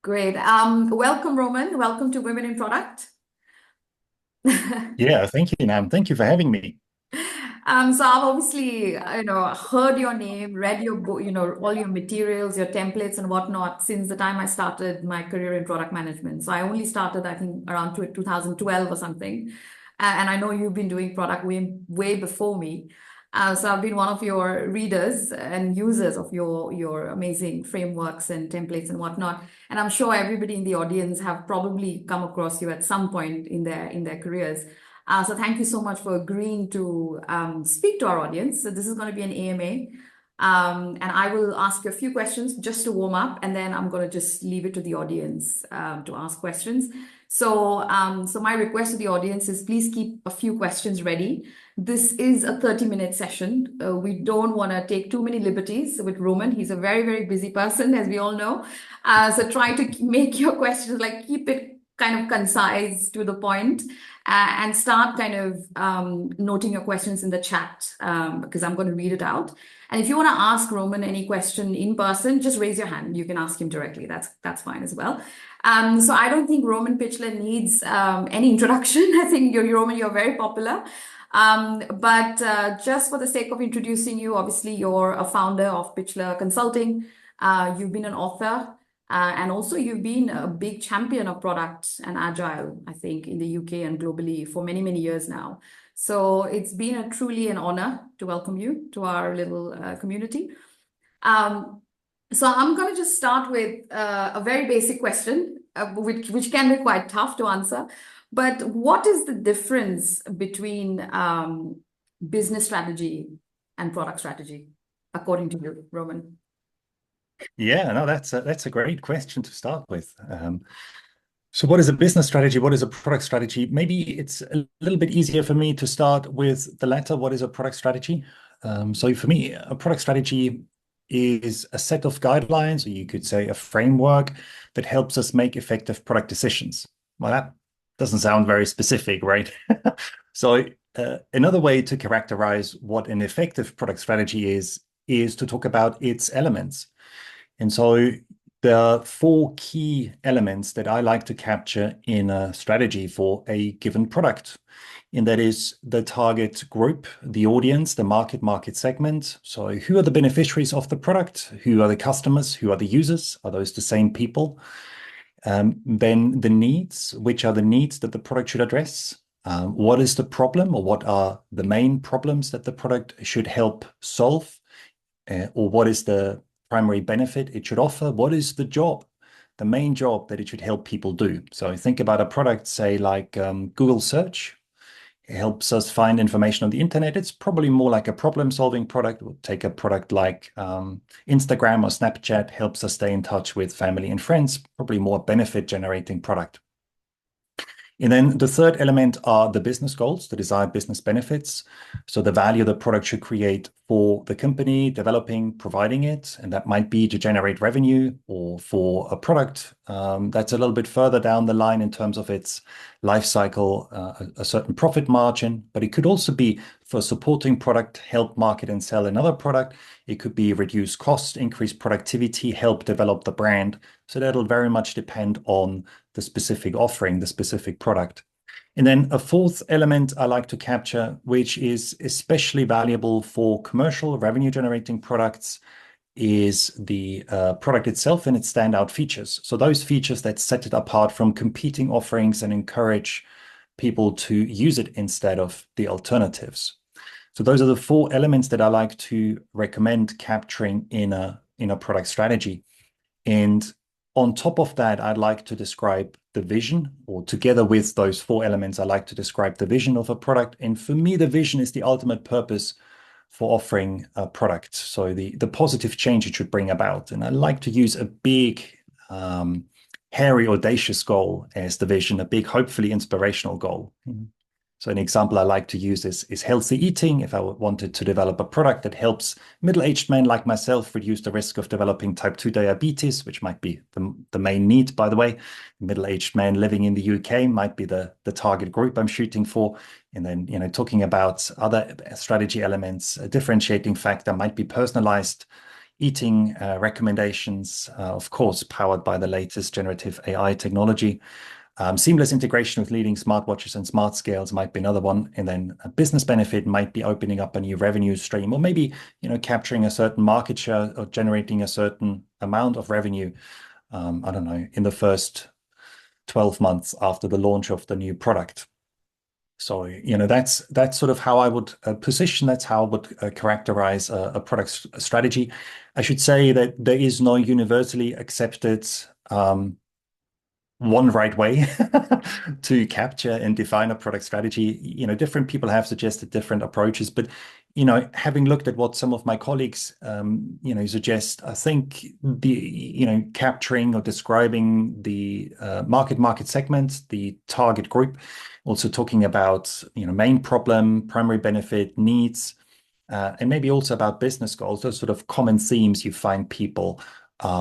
Great. Welcome, Roman. Welcome to Women in Product. Yeah, thank you, Nam. Thank you for having me. So I've obviously, heard your name, read your book, all your materials, your templates and whatnot since the time I started my career in product management. So I only started, I think, around 2012 or something. And I know you've been doing product way before me. So I've been one of your readers and users of your amazing frameworks and templates and whatnot. And I'm sure everybody in the audience have probably come across you at some point in their careers. So thank you so much for agreeing to speak to our audience. So this is going to be an AMA. And I will ask you a few questions just to warm up, and then I'm going to just leave it to the audience to ask questions. So my request to the audience is please keep a few questions ready. This is a 30-minute session. We don't want to take too many liberties with Roman. He's a very, very busy person, as we all know. So try to make your questions, like keep it kind of concise to the point, and start kind of noting your questions in the chat, because I'm going to read it out. And if you want to ask Roman any question in person, just raise your hand. You can ask him directly. That's fine as well. So I don't think Roman Pichler needs any introduction. I think Roman, you're very popular. But just for the sake of introducing you, obviously you're a founder of Pichler Consulting. You've been an author. And also, you've been a big champion of product and agile, I think, in the UK and globally for many, many years now. So it's been truly an honor to welcome you to our little community. Um, so I'm going to just start with a very basic question, which can be quite tough to answer. But what is the difference between business strategy and product strategy, according to you, Roman? Yeah, no, that's a great question to start with. So what is a business strategy? What is a product strategy? Maybe it's a little bit easier for me to start with the latter. What is a product strategy? So for me, a product strategy is a set of guidelines, or you could say a framework that helps us make effective product decisions. Well, that doesn't sound very specific, right? So another way to characterize what an effective product strategy is to talk about its elements. And so there are four key elements that I like to capture in a strategy for a given product. And that is the target group, the audience, the market segment. So who are the beneficiaries of the product? Who are the customers? Who are the users? Are those the same people? Then the needs, which are the needs that the product should address? What is the problem, or what are the main problems that the product should help solve? Or what is the primary benefit it should offer? What is the job, the main job that it should help people do? So think about a product, say like Google search. It helps us find information on the internet. It's probably more like a problem-solving product. We'll take a product like Instagram or Snapchat, helps us stay in touch with family and friends, probably more benefit-generating product. And then the third element are the business goals, the desired business benefits. So the value the product should create for the company developing, providing it. And that might be to generate revenue, or for a product that's a little bit further down the line in terms of its life cycle, a certain profit margin. But it could also be for supporting product, help market and sell another product. It could be reduce cost, increase productivity, help develop the brand. So that'll very much depend on the specific offering, the specific product. And then a fourth element I like to capture, which is especially valuable for commercial revenue generating products, is the product itself and its standout features. So those features that set it apart from competing offerings and encourage people to use it instead of the alternatives. So those are the four elements that I like to recommend capturing in a product strategy. And on top of that, I'd like to describe the vision, or together with those four elements, I like to describe the vision of a product. And for me, the vision is the ultimate purpose for offering a product. So the positive change it should bring about. And I like to use a big, hairy, audacious goal as the vision, a big, hopefully inspirational goal. So an example I like to use is healthy eating. If I wanted to develop a product that helps middle-aged men like myself reduce the risk of developing type 2 diabetes, which might be the main need, by the way. Middle-aged men living in the UK might be the target group I'm shooting for. And then, talking about other strategy elements, a differentiating factor might be personalized eating recommendations, of course, powered by the latest generative AI technology. Seamless integration with leading smartwatches and smart scales might be another one. And then a business benefit might be opening up a new revenue stream, or maybe, capturing a certain market share or generating a certain amount of revenue, I don't know, in the first 12 months after the launch of the new product. So, that's sort of how I would position. That's how I would characterize a product strategy. I should say that there is no universally accepted one right way to capture and define a product strategy. Different people have suggested different approaches, but having looked at what some of my colleagues suggest, I think capturing or describing the market segment, the target group, also talking about main problem, primary benefit, needs, and maybe also about business goals. Those sort of common themes you find people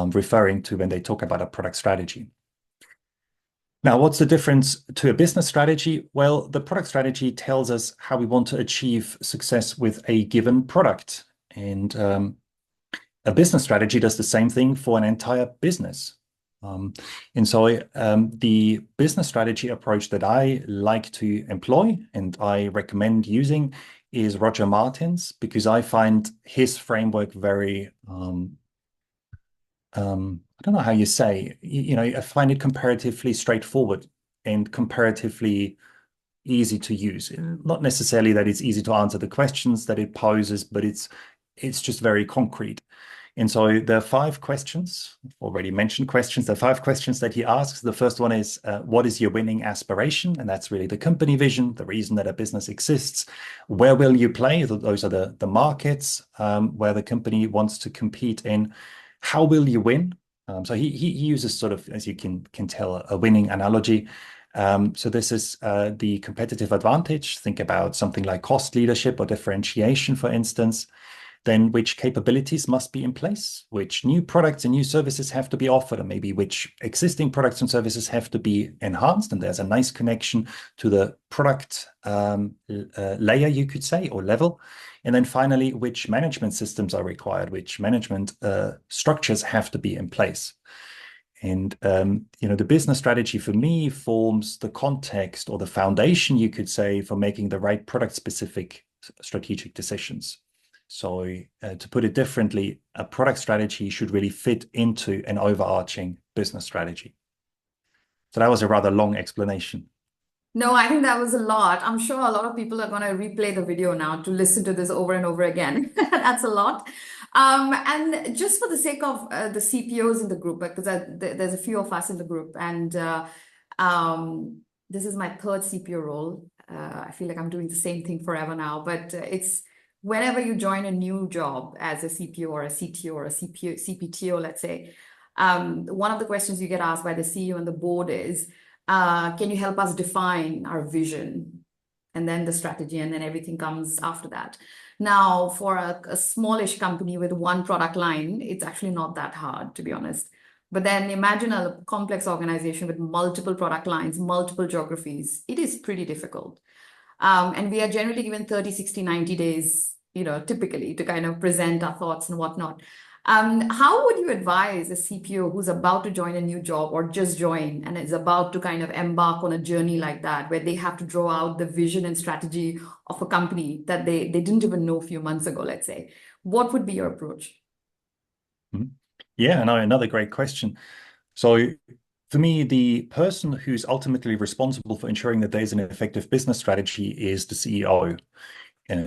referring to when they talk about a product strategy. Now, what's the difference to a business strategy? Well, the product strategy tells us how we want to achieve success with a given product. And a business strategy does the same thing for an entire business. And so the business strategy approach that I like to employ and I recommend using is Roger Martin's, because I find his framework very I don't know how you say, I find it comparatively straightforward and comparatively easy to use. Not necessarily that it's easy to answer the questions that it poses, but it's just very concrete. And so there are 5 questions, already mentioned questions. There are 5 questions that he asks. The first one is, what is your winning aspiration? And that's really the company vision, the reason that a business exists. Where will you play? Those are the markets where the company wants to compete in. How will you win? So he uses sort of, as you can tell, a winning analogy. So this is the competitive advantage. Think about something like cost leadership or differentiation, for instance. Then which capabilities must be in place, which new products and new services have to be offered, and maybe which existing products and services have to be enhanced. And there's a nice connection to the product layer, you could say, or level. And then finally, which management systems are required, which management structures have to be in place. And the business strategy for me forms the context or the foundation, you could say, for making the right product-specific strategic decisions. So to put it differently, a product strategy should really fit into an overarching business strategy. So that was a rather long explanation. No, I think that was a lot. I'm sure a lot of people are going to replay the video now to listen to this over and over again. That's a lot. And just for the sake of the CPOs in the group, because there's a few of us in the group, and this is my 3rd CPO role. I feel like I'm doing the same thing forever now, but it's whenever you join a new job as a CPO or a CTO or a CPTO, let's say, one of the questions you get asked by the CEO and the board is, can you help us define our vision? And then the strategy, and then everything comes after that. Now, for a smallish company with one product line, it's actually not that hard, to be honest. But then imagine a complex organization with multiple product lines, multiple geographies. It is pretty difficult. And we are generally given 30, 60, 90 days, typically to kind of present our thoughts and whatnot. How would you advise a CPO who's about to join a new job or just join and is about to kind of embark on a journey like that, where they have to draw out the vision and strategy of a company that they didn't even know a few months ago, let's say? What would be your approach? Yeah, no, another great question. So for me, the person who's ultimately responsible for ensuring that there's an effective business strategy is the CEO.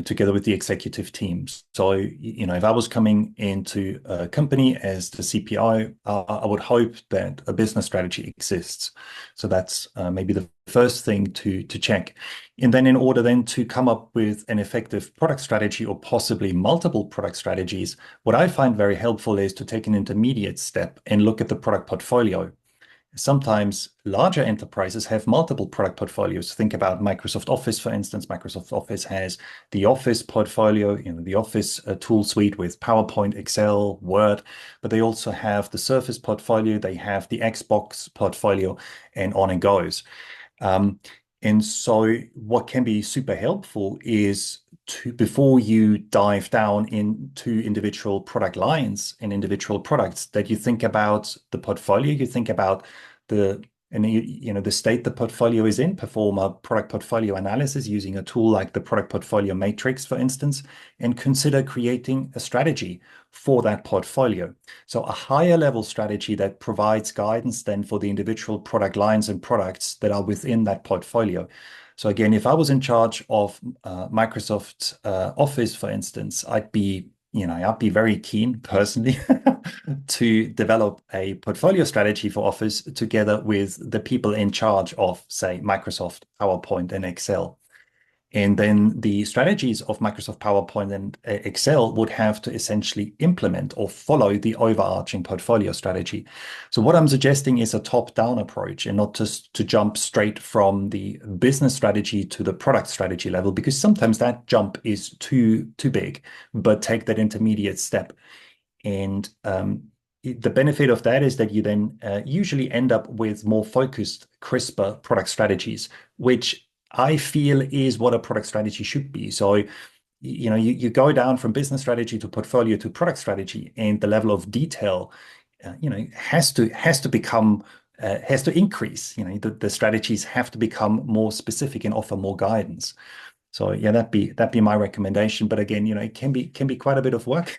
Together with the executive teams. So, if I was coming into a company as the CPO, I would hope that a business strategy exists. So that's maybe the first thing to check. And then in order then to come up with an effective product strategy or possibly multiple product strategies, what I find very helpful is to take an intermediate step and look at the product portfolio. Sometimes larger enterprises have multiple product portfolios. Think about Microsoft Office, for instance. Microsoft Office has the Office portfolio, the Office tool suite with PowerPoint, Excel, Word, but they also have the Surface portfolio, they have the Xbox portfolio, and on it goes. And so what can be super helpful is before you dive down into individual product lines and individual products, that you think about the portfolio, you think about the the state the portfolio is in, perform a product portfolio analysis using a tool like the product portfolio matrix, for instance, and consider creating a strategy for that portfolio. So a higher level strategy that provides guidance then for the individual product lines and products that are within that portfolio. So again, if I was in charge of Microsoft Office, for instance, I'd be very keen personally to develop a portfolio strategy for Office together with the people in charge of, say, Microsoft PowerPoint and Excel. And then the strategies of Microsoft PowerPoint and Excel would have to essentially implement or follow the overarching portfolio strategy. So what I'm suggesting is a top-down approach and not just to jump straight from the business strategy to the product strategy level, because sometimes that jump is too big, but take that intermediate step. And the benefit of that is that you then usually end up with more focused, crisper product strategies, which I feel is what a product strategy should be. So, you go down from business strategy to portfolio to product strategy, and the level of detail, has to become has to increase. The strategies have to become more specific and offer more guidance. So yeah, that'd be my recommendation. But again, it can be quite a bit of work,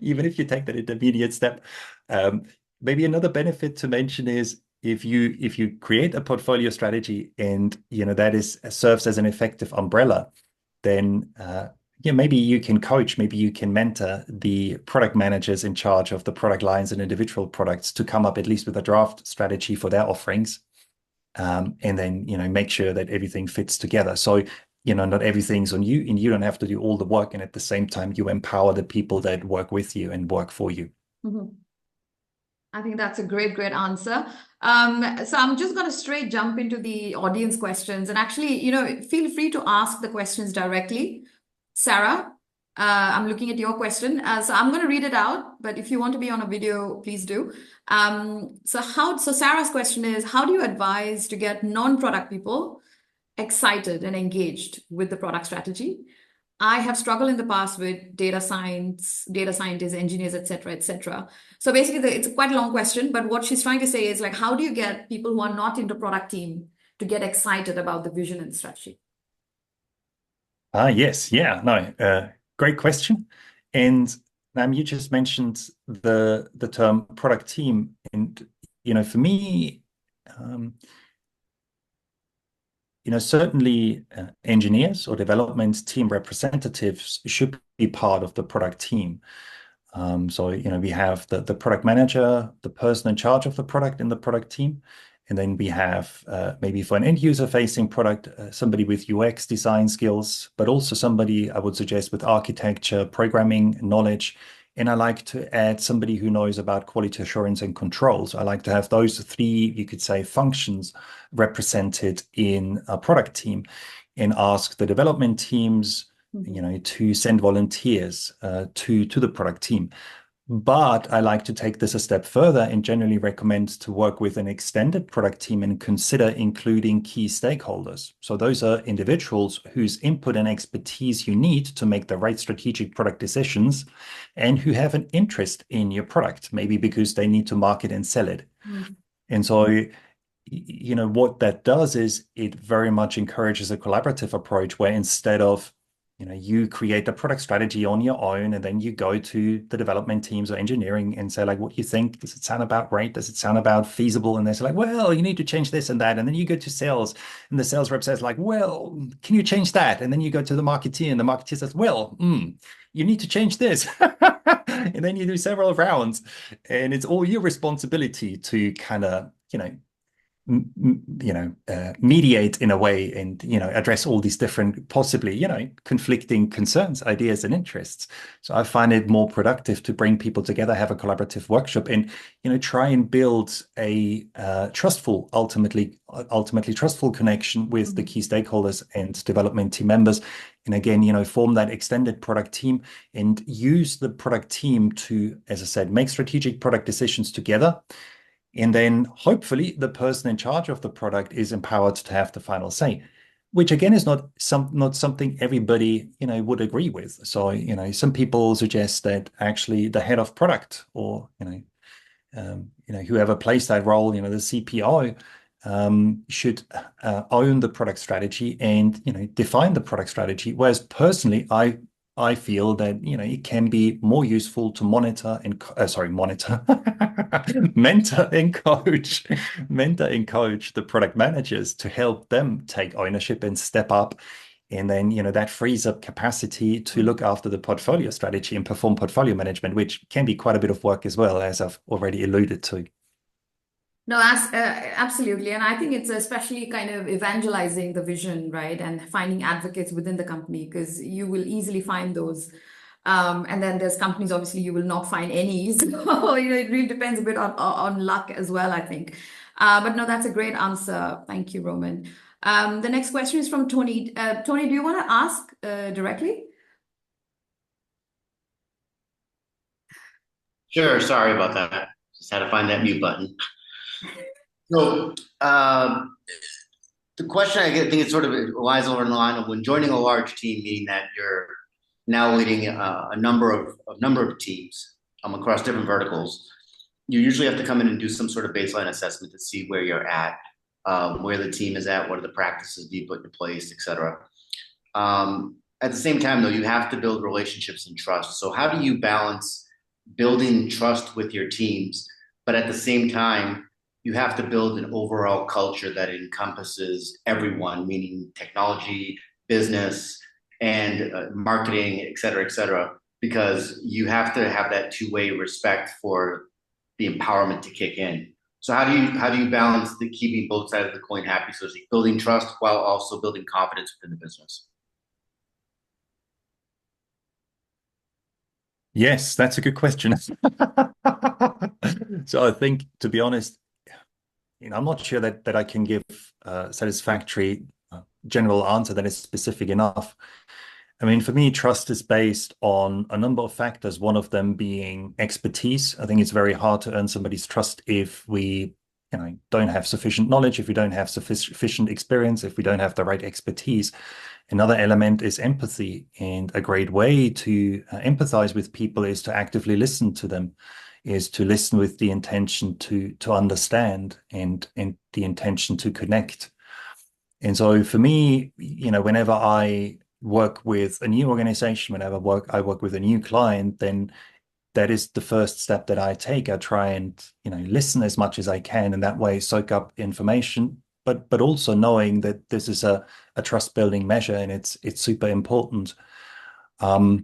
even if you take that intermediate step. Maybe another benefit to mention is if you create a portfolio strategy and that serves as an effective umbrella, then maybe you can coach, maybe you can mentor the product managers in charge of the product lines and individual products to come up at least with a draft strategy for their offerings. And then make sure that everything fits together. So not everything's on you, and you don't have to do all the work. And at the same time, you empower the people that work with you and work for you. Mhm. I think that's a great answer. So I'm just going to straight jump into the audience questions. And actually, feel free to ask the questions directly. Sarah, I'm looking at your question. So I'm going to read it out, but if you want to be on a video, please do. So Sarah's question is, how do you advise to get non-product people excited and engaged with the product strategy? I have struggled in the past with data scientists, engineers, etc., etc. So basically, it's quite a long question, but what she's trying to say is like, how do you get people who are not in the product team to get excited about the vision and strategy? Yes, yeah, no, great question. And you just mentioned the term product team, and for me, certainly engineers or development team representatives should be part of the product team. So, we have the product manager, the person in charge of the product in the product team. And then we have maybe for an end user facing product, somebody with UX design skills, but also somebody I would suggest with architecture, programming knowledge. And I like to add somebody who knows about quality assurance and controls. I like to have those three, you could say, functions represented in a product team, and ask the development teams, to send volunteers to the product team. But I like to take this a step further and generally recommend to work with an extended product team and consider including key stakeholders. So those are individuals whose input and expertise you need to make the right strategic product decisions, and who have an interest in your product, maybe because they need to market and sell it. And so, what that does is it very much encourages a collaborative approach where instead of you create a product strategy on your own, and then you go to the development teams or engineering and say, like, what do you think? Does it sound about right? Does it sound about feasible? And they say, like, well, you need to change this and that. And then you go to sales, and the sales rep says, like, well, can you change that? And then you go to the marketeer, and the marketeer says, well, you need to change this. And then you do several rounds, and it's all your responsibility to kind of, mediate in a way, and address all these different possibly conflicting concerns, ideas, and interests. So I find it more productive to bring people together, have a collaborative workshop, and try and build a ultimately trustful connection with the key stakeholders and development team members. And again, form that extended product team and use the product team to, as I said, make strategic product decisions together. And then hopefully the person in charge of the product is empowered to have the final say. which again is not something everybody, would agree with. So, some people suggest that actually the head of product or, whoever plays that role, the CPO, should own the product strategy and define the product strategy. Whereas personally, I feel that it can be more useful to monitor, mentor and coach the product managers to help them take ownership and step up. And then, that frees up capacity to look after the portfolio strategy and perform portfolio management, which can be quite a bit of work as well, as I've already alluded to. No, absolutely. And I think it's especially kind of evangelizing the vision, right? And finding advocates within the company because you will easily find those. And then there's companies, obviously, you will not find any. So, it really depends a bit on luck as well, I think. But no, that's a great answer. Thank you, Roman. The next question is from Tony. Tony, do you want to ask directly? Sure, sorry about that. Just had to find that mute button. So, the question think it sort of lies over in the line of when joining a large team, meaning that you're now leading a number of teams across different verticals. You usually have to come in and do some sort of baseline assessment to see where you're at, where the team is at, what are the practices you put in place, et cetera. At the same time, though, you have to build relationships and trust. So, how do you balance building trust with your teams, but at the same time, you have to build an overall culture that encompasses everyone, meaning technology, business, and marketing, et cetera, because you have to have that two-way respect for the empowerment to kick in. So how do you balance the keeping both sides of the coin happy, so to speak, building trust while also building confidence within the business? Yes, that's a good question. So I think, to be honest, I'm not sure that I can give a satisfactory general answer that is specific enough. I mean, for me, trust is based on a number of factors, one of them being expertise. I think it's very hard to earn somebody's trust if we, don't have sufficient knowledge, if we don't have sufficient experience, if we don't have the right expertise. Another element is empathy. And a great way to empathize with people is to actively listen to them, is to listen with the intention to understand and the intention to connect. And so for me, whenever I work with a new organization, whenever I work with a new client, then that is the first step that I take. I try and, listen as much as I can, and that way soak up information, but also knowing that this is a trust building measure and it's super important. Where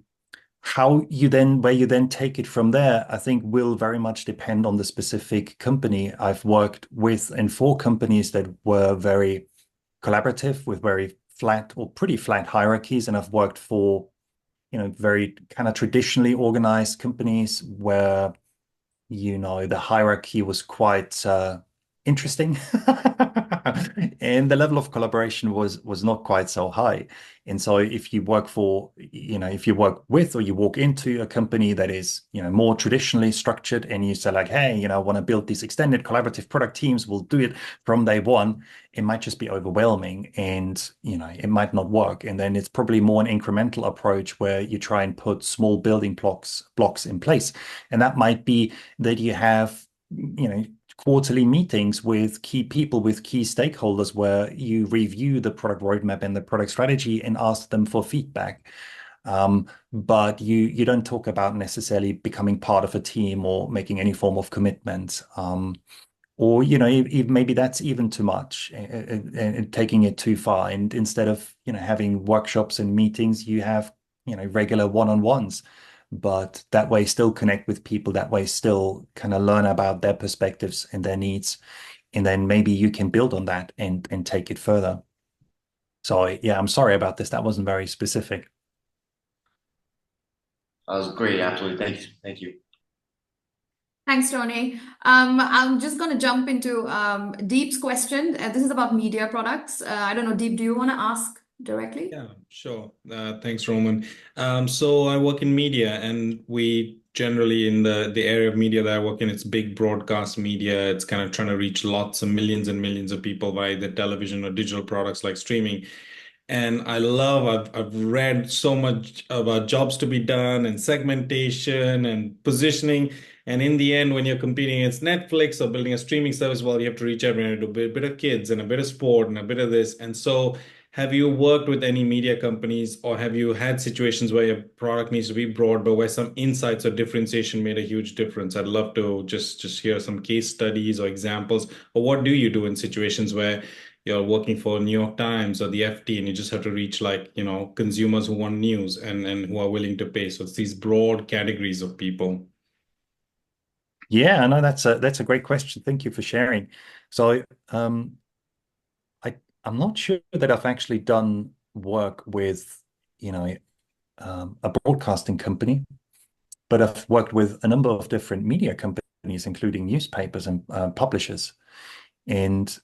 you then take it from there, I think will very much depend on the specific company. I've worked with and for companies that were very collaborative with very flat or pretty flat hierarchies. And I've worked for, very kind of traditionally organized companies where, the hierarchy was quite interesting. And the level of collaboration was not quite so high. And so if you work with or you walk into a company that is, more traditionally structured and you say like, hey, I want to build these extended collaborative product teams, we'll do it from day one, it might just be overwhelming and, it might not work. And then it's probably more an incremental approach where you try and put small building blocks in place. And that might be that you have, quarterly meetings with key people, with key stakeholders, where you review the product roadmap and the product strategy and ask them for feedback. But you don't talk about necessarily becoming part of a team or making any form of commitment. Or, maybe that's even too much and taking it too far. And instead of, having workshops and meetings, you have, regular one-on-ones, but that way still connect with people, that way still kind of learn about their perspectives and their needs. And then maybe you can build on that and take it further. So yeah, I'm sorry about this. That wasn't very specific. That was great, absolutely. Thank you. Thanks, Tony. I'm just going to jump into Deep's question. This is about media products. I don't know, Deep, do you want to ask directly? Yeah, sure. Thanks, Roman. So I work in media, and we generally in the area of media that I work in, it's big broadcast media. It's kind of trying to reach lots of millions and millions of people via the television or digital products like streaming. And I've read so much about jobs to be done and segmentation and positioning. And in the end, when you're competing against Netflix or building a streaming service, well, you have to reach everyone, do a bit of kids and a bit of sport and a bit of this. And so have you worked with any media companies, or have you had situations where your product needs to be broad, but where some insights or differentiation made a huge difference? I'd love to just hear some case studies or examples. Or what do you do in situations where you're working for New York Times or the FT and you just have to reach, like, consumers who want news and who are willing to pay? So it's these broad categories of people. Yeah, I know that's a great question. Thank you for sharing. So I'm not sure that I've actually done work with, you know, a broadcasting company, but I've worked with a number of different media companies, including newspapers and publishers. And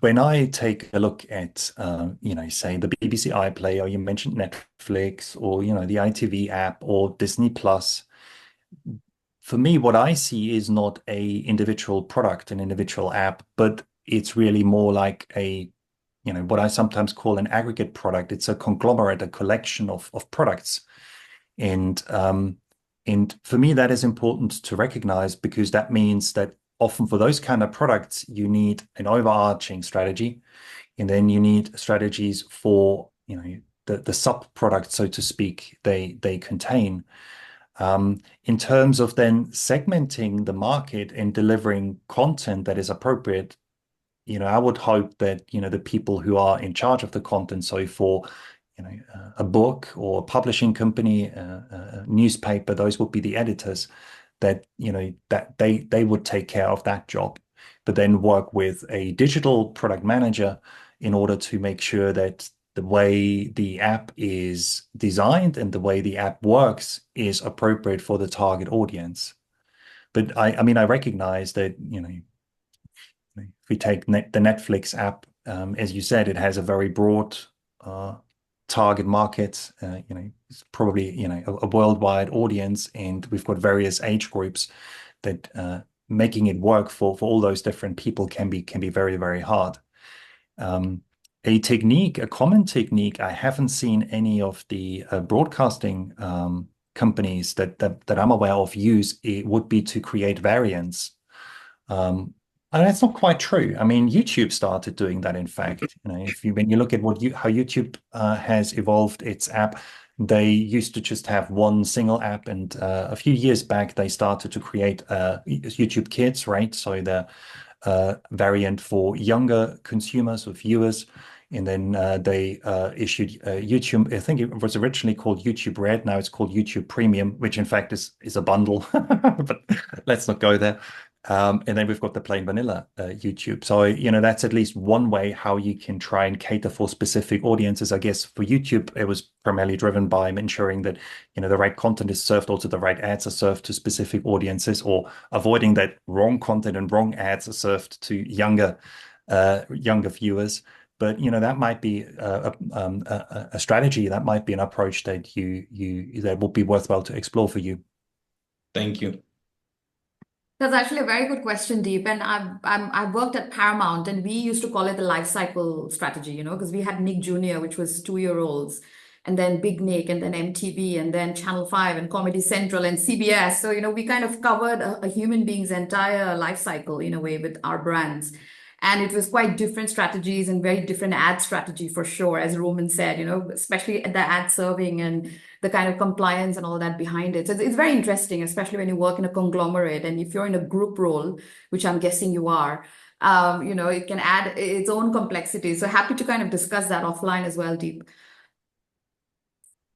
when I take a look at, say the BBC iPlayer, or you mentioned Netflix, or, the ITV app or Disney Plus, for me, what I see is not a individual product, an individual app, but it's really more like what I sometimes call an aggregate product. It's a conglomerate, a collection of products. And for me, that is important to recognize, because that means that often for those kind of products, you need an overarching strategy, and then you need strategies for, the sub products, so to speak, they contain. In terms of then segmenting the market and delivering content that is appropriate, I would hope that, the people who are in charge of the content, so for, a book or a publishing company, a newspaper, those would be the editors, that, that they would take care of that job, but then work with a digital product manager in order to make sure that the way the app is designed and the way the app works is appropriate for the target audience. But I mean, I recognize that, if we take the Netflix app, as you said, it has a very broad target market. It's probably, a worldwide audience, and we've got various age groups that making it work for all those different people can be very, very hard. A common technique I haven't seen any of the broadcasting companies that I'm aware of use, it would be to create variants. And that's not quite true. I mean, YouTube started doing that, in fact. When you look at how YouTube has evolved its app, they used to just have one single app, and a few years back they started to create YouTube Kids, right? So the variant for younger consumers or viewers. And then they issued YouTube. I think it was originally called YouTube Red. Now it's called YouTube Premium, which in fact is a bundle. But let's not go there. And then we've got the plain vanilla YouTube. So, that's at least one way how you can try and cater for specific audiences. I guess for YouTube, it was primarily driven by ensuring that, the right content is served, also the right ads are served to specific audiences, or avoiding that wrong content and wrong ads are served to younger viewers. But, that might be a strategy, that might be an approach that that would be worthwhile to explore for you. Thank you. That's actually a very good question, Deep. And I've worked at Paramount, and we used to call it the life cycle strategy, because we had Nick Jr., which was 2-year-olds, and then Big Nick, and then MTV, and then Channel 5, and Comedy Central, and CBS. So, we kind of covered a human being's entire life cycle in a way with our brands. And it was quite different strategies and very different ad strategy for sure, as Roman said, especially the ad serving and the kind of compliance and all that behind it. So it's very interesting, especially when you work in a conglomerate, and if you're in a group role, which I'm guessing you are, it can add its own complexity. So happy to kind of discuss that offline as well, Deep.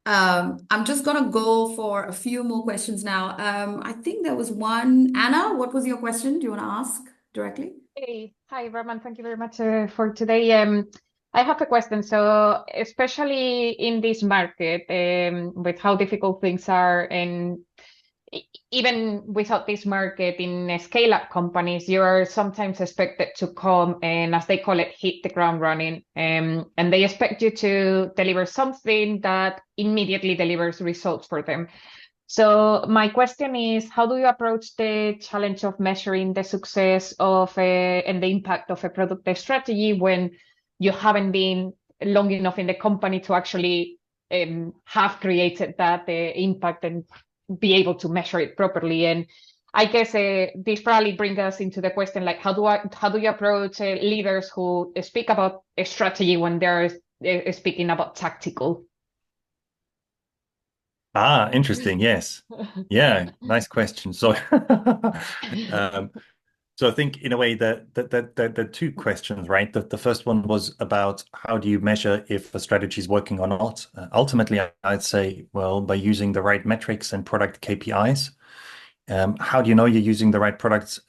I'm just gonna go for a few more questions now. I think there was one. Anna, what was your question? Do you want to ask directly? Hey, hi, Roman. Thank you very much for today. I have a question. So, especially in this market, with how difficult things are, and even without this market, in scale-up companies, you are sometimes expected to come and, as they call it, hit the ground running. And they expect you to deliver something that immediately delivers results for them. So my question is, how do you approach the challenge of measuring the success of and the impact of a product strategy when you haven't been long enough in the company to actually have created that impact and be able to measure it properly. And I guess this probably brings us into the question, like, how do you approach leaders who speak about a strategy when they're speaking about tactical? Interesting. Yes. Yeah. Nice question. So, so I think in a way that the two questions, right? The first one was about how do you measure if a strategy is working or not? Ultimately, I'd say, well, by using the right metrics and product KPIs. How do you know you're using the right product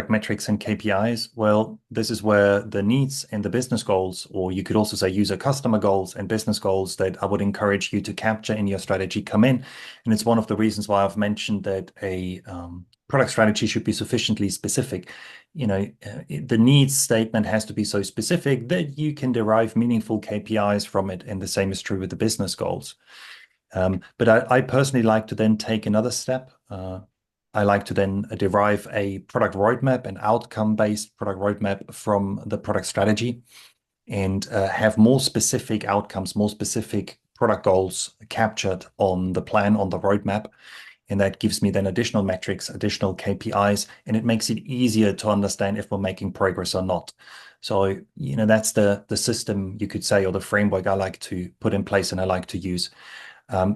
metrics and KPIs? Well, this is where the needs and the business goals, or you could also say user customer goals and business goals that I would encourage you to capture in your strategy come in. And it's one of the reasons why I've mentioned that a product strategy should be sufficiently specific. The needs statement has to be so specific that you can derive meaningful KPIs from it. And the same is true with the business goals. But I personally like to then take another step. I like to then derive a product roadmap, an outcome-based product roadmap from the product strategy, and have more specific outcomes, more specific product goals captured on the plan, on the roadmap. And that gives me then additional metrics, additional KPIs, and it makes it easier to understand if we're making progress or not. So, that's the system, you could say, or the framework I like to put in place and I like to use.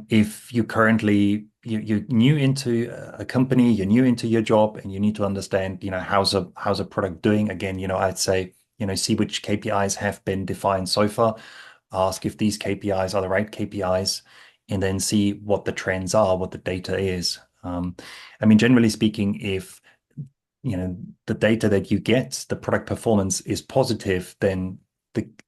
If you're new into a company, you're new into your job, and you need to understand, how's a product doing? Again, I'd say, see which KPIs have been defined so far. Ask if these KPIs are the right KPIs, and then see what the trends are, what the data is. Generally speaking, if the data that you get, the product performance is positive, then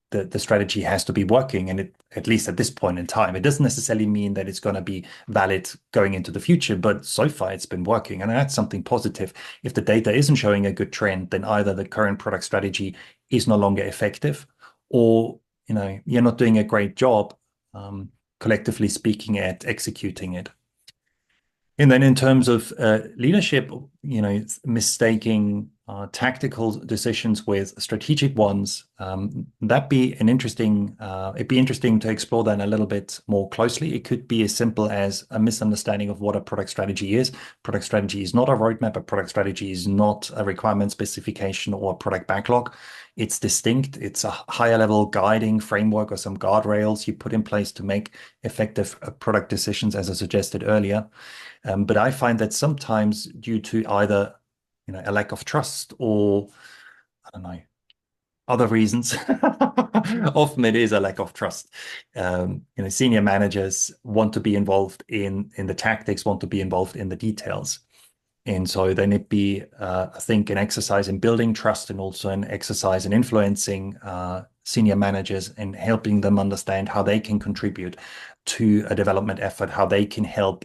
the strategy has to be working, and at least at this point in time, it doesn't necessarily mean that it's going to be valid going into the future, but so far it's been working, and that's something positive. If the data isn't showing a good trend, then either the current product strategy is no longer effective, or you're not doing a great job, collectively speaking, at executing it. And then in terms of leadership, mistaking tactical decisions with strategic ones, it'd be interesting to explore that a little bit more closely. It could be as simple as a misunderstanding of what a product strategy is. Product strategy is not a roadmap. A product strategy is not a requirement specification or a product backlog. It's distinct. It's a higher level guiding framework or some guardrails you put in place to make effective product decisions, as I suggested earlier. But I find that sometimes due to either a lack of trust or, I don't know, other reasons, often it is a lack of trust. Senior managers want to be involved in the tactics, want to be involved in the details. And so then it'd be, I think, an exercise in building trust, and also an exercise in influencing senior managers and helping them understand how they can contribute to a development effort, how they can help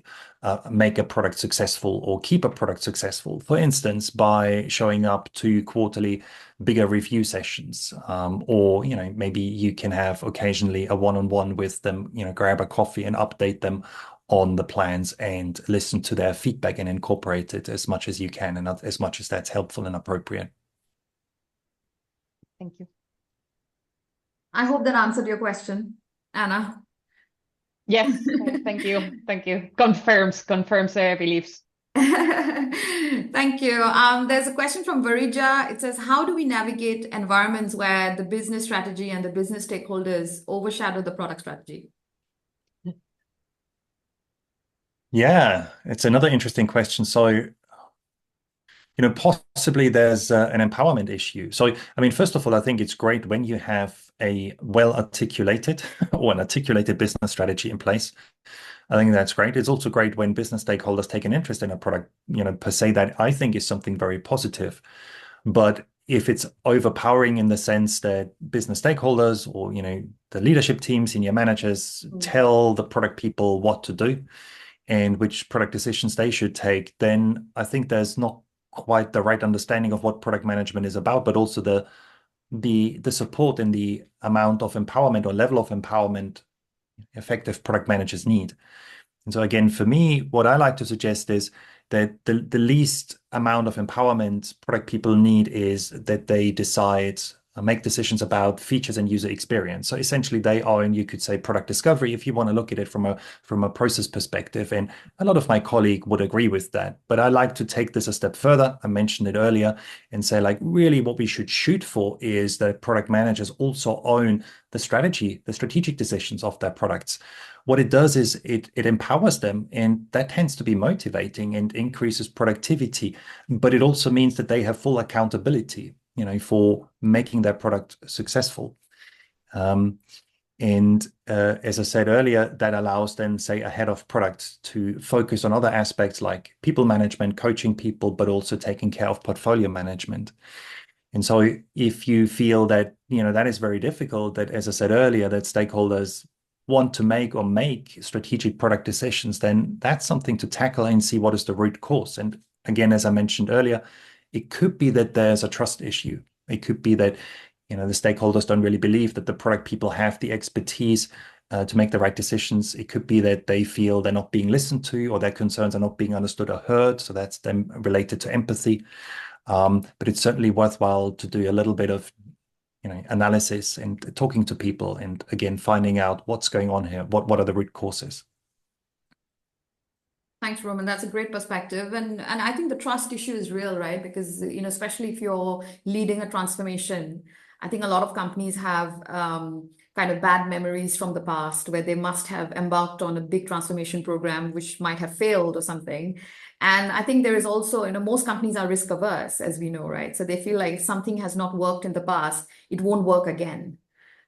make a product successful or keep a product successful. For instance, by showing up to quarterly bigger review sessions, or maybe you can have occasionally a one-on-one with them, grab a coffee and update them on the plans and listen to their feedback and incorporate it as much as you can, and as much as that's helpful and appropriate. Thank you. I hope that answered your question, Anna. Yes, thank you. Thank you. Confirms beliefs. Thank you. There's a question from Varija. It says, how do we navigate environments where the business strategy and the business stakeholders overshadow the product strategy? Yeah, it's another interesting question. So, possibly there's an empowerment issue. So, first of all, I think it's great when you have a well-articulated or an articulated business strategy in place. I think that's great. It's also great when business stakeholders take an interest in a product, per se, that I think is something very positive. But if it's overpowering in the sense that business stakeholders or, the leadership team, senior managers tell the product people what to do and which product decisions they should take, then I think there's not quite the right understanding of what product management is about, but also the support and the amount of empowerment or level of empowerment effective product managers need. And so again, for me, what I like to suggest is that the least amount of empowerment product people need is that they decide make decisions about features and user experience. So essentially they are, and you could say, product discovery if you want to look at it from a process perspective. And a lot of my colleague would agree with that. But I like to take this a step further. I mentioned it earlier, and say, like, really what we should shoot for is that product managers also own the strategic decisions of their products. What it does is it empowers them, and that tends to be motivating and increases productivity. But it also means that they have full accountability, for making their product successful. And as I said earlier, that allows then, say, a head of product to focus on other aspects like people management, coaching people, but also taking care of portfolio management. And so if you feel that, that is very difficult, that, as I said earlier, that stakeholders want to make strategic product decisions, then that's something to tackle and see what is the root cause. And again, as I mentioned earlier, it could be that there's a trust issue. It could be that, the stakeholders don't really believe that the product people have the expertise to make the right decisions. It could be that they feel they're not being listened to, or their concerns are not being understood or heard. So that's them related to empathy. But it's certainly worthwhile to do a little bit of analysis and talking to people, and again finding out what's going on here. What are the root causes? Thanks, Roman. That's a great perspective. And I think the trust issue is real, right? Because, especially if you're leading a transformation, I think a lot of companies have kind of bad memories from the past where they must have embarked on a big transformation program, which might have failed or something. And I think there is also, most companies are risk averse, as we know, right? So they feel like if something has not worked in the past, it won't work again.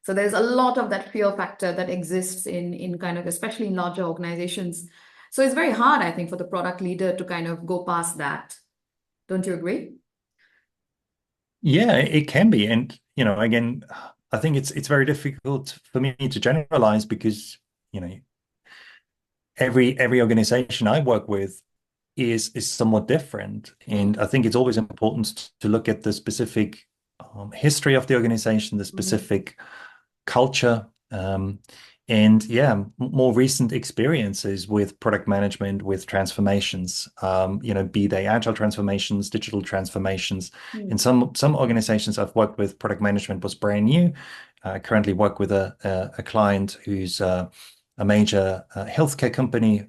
So there's a lot of that fear factor that exists in kind of, especially in larger organizations. So it's very hard, I think, for the product leader to kind of go past that. Don't you agree? Yeah, it can be. And, again, I think it's very difficult for me to generalize because, every organization I work with is somewhat different. And I think it's always important to look at the specific history of the organization, the specific culture, and more recent experiences with product management, with transformations, be they agile transformations, digital transformations. In some organizations I've worked with, product management was brand new. I currently work with a client who's a major healthcare company.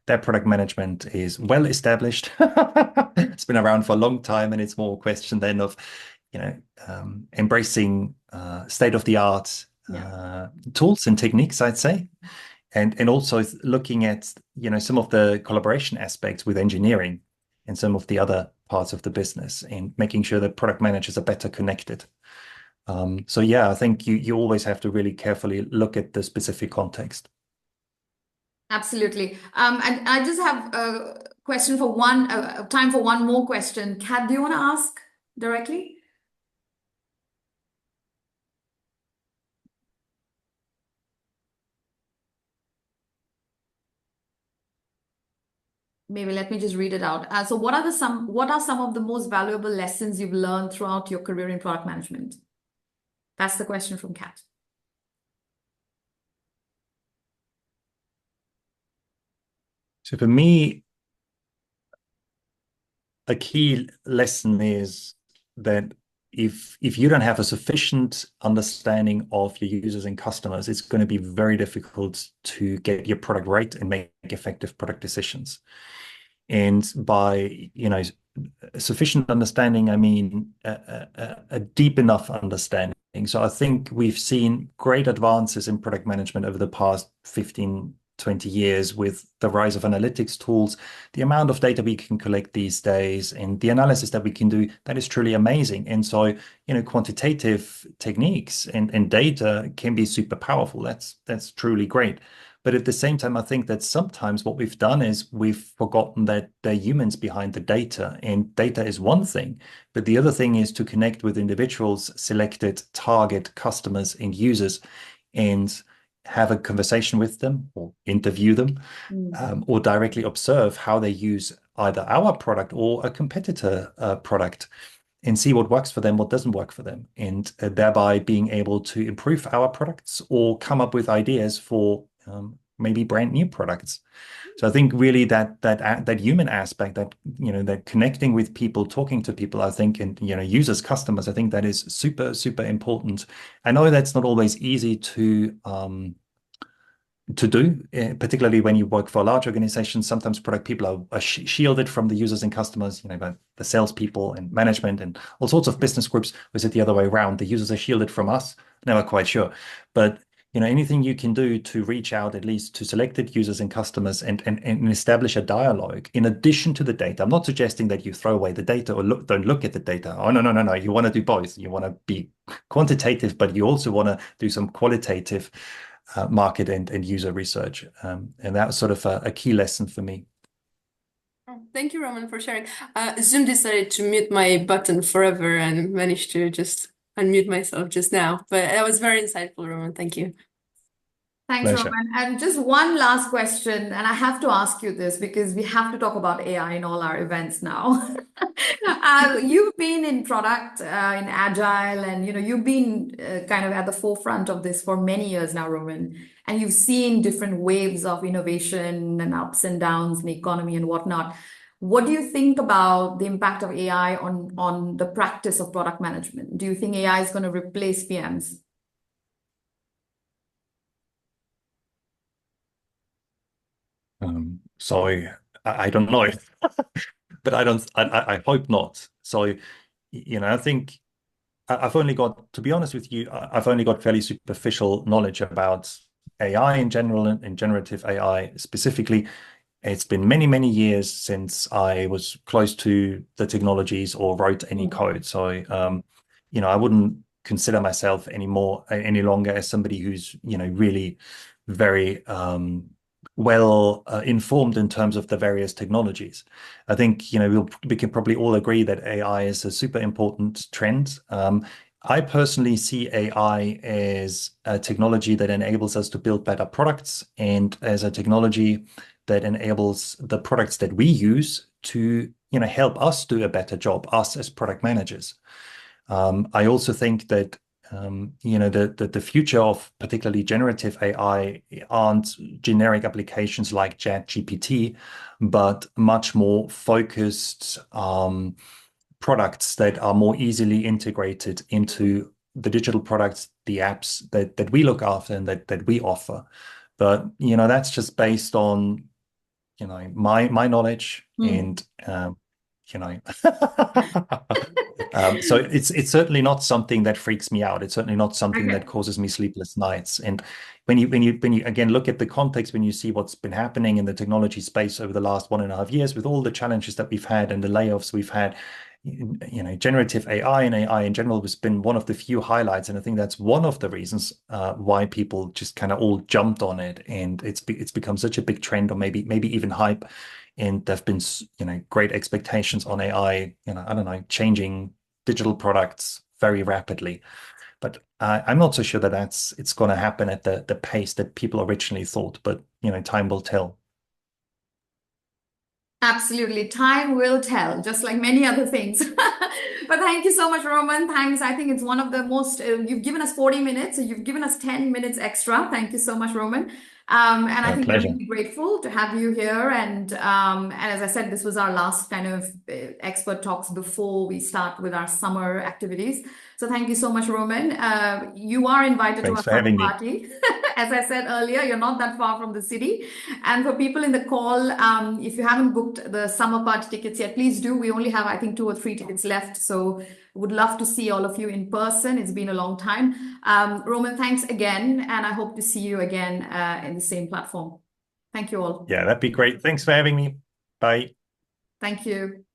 Their product management is well established. It's been around for a long time, and it's more a question then of embracing state-of-the-art tools and techniques, I'd say, and also looking at some of the collaboration aspects with engineering and some of the other parts of the business, and making sure that product managers are better connected. So I think you always have to really carefully look at the specific context. Absolutely. And I just have a question for time for one more question. Kat, do you want to ask directly? Maybe let me just read it out. So what are some of the most valuable lessons you've learned throughout your career in product management? That's the question from Kat. So for me, a key lesson is that if you don't have a sufficient understanding of your users and customers, it's going to be very difficult to get your product right and make effective product decisions. And by sufficient understanding, I mean a deep enough understanding. So I think we've seen great advances in product management over the past 15, 20 years with the rise of analytics tools. The amount of data we can collect these days and the analysis that we can do, that is truly amazing. And so, quantitative techniques and data can be super powerful. That's truly great. But at the same time, I think that sometimes what we've done is we've forgotten that there are humans behind the data, and data is one thing, but the other thing is to connect with individuals, selected target customers and users, and have a conversation with them or interview them, or directly observe how they use either our product or a competitor product, and see what works for them, what doesn't work for them, and thereby being able to improve our products or come up with ideas for maybe brand new products. So I think really that human aspect, that that connecting with people, talking to people, I think, and users, customers, I think that is super, super important. I know that's not always easy to do, particularly when you work for a large organization. Sometimes product people are shielded from the users and customers, by the salespeople and management and all sorts of business groups. Or is it the other way around? The users are shielded from us? Never quite sure. But anything you can do to reach out at least to selected users and customers and establish a dialogue in addition to the data. I'm not suggesting that you throw away the data or don't look at the data. Oh, no, no, no, no. You want to do both. You want to be quantitative, but you also want to do some qualitative market and user research. And that was sort of a key lesson for me. Thank you, Roman, for sharing. Zoom decided to mute my button forever and managed to just unmute myself just now. But that was very insightful, Roman. Thank you. Thanks, Pleasure. Roman. And just one last question, and I have to ask you this because we have to talk about AI in all our events now. You've been in product, in agile, and you've been kind of at the forefront of this for many years now, Roman. And you've seen different waves of innovation and ups and downs in the economy and whatnot. What do you think about the impact of AI on the practice of product management? Do you think AI is going to replace PMs? So I don't know, but I hope not. So, I think I've only got, to be honest with you, I've only got fairly superficial knowledge about AI in general and generative AI specifically. It's been many, many years since I was close to the technologies or wrote any code. So, I wouldn't consider myself any longer as somebody who's, really very well informed in terms of the various technologies. I think we can probably all agree that AI is a super important trend. I personally see AI as a technology that enables us to build better products and as a technology that enables the products that we use to help us do a better job, us as product managers. I also think that the future of particularly generative AI aren't generic applications like ChatGPT, but much more focused products that are more easily integrated into the digital products, the apps that we look after and that we offer. But that's just based on my knowledge and so it's certainly not something that freaks me out. It's certainly not something that causes me sleepless nights. And when you again look at the context, when you see what's been happening in the technology space over the last 1.5 years with all the challenges that we've had and the layoffs we've had, generative AI and AI in general has been one of the few highlights. And I think that's one of the reasons why people just kind of all jumped on it. And it's become such a big trend, or maybe even hype. And there've been, great expectations on AI, I don't know, changing digital products very rapidly. But I'm not so sure that it's going to happen at the pace that people originally thought. But, time will tell. Absolutely. Time will tell, just like many other things. But thank you so much, Roman. Thanks. I think it's one of the most, you've given us 40 minutes, so you've given us 10 minutes extra. Thank you so much, Roman. And I think we're really grateful to have you here. And as I said, this was our last kind of expert talks before we start with our summer activities. So thank you so much, Roman. You are invited to our summer party. As I said earlier, you're not that far from the city. And for people in the call, if you haven't booked the summer party tickets yet, please do. We only have, I think, 2 or 3 tickets left. So would love to see all of you in person. It's been a long time. Roman, thanks again. And I hope to see you again in the same platform. Thank you all. Yeah, that'd be great. Thanks for having me. Bye. Thank you.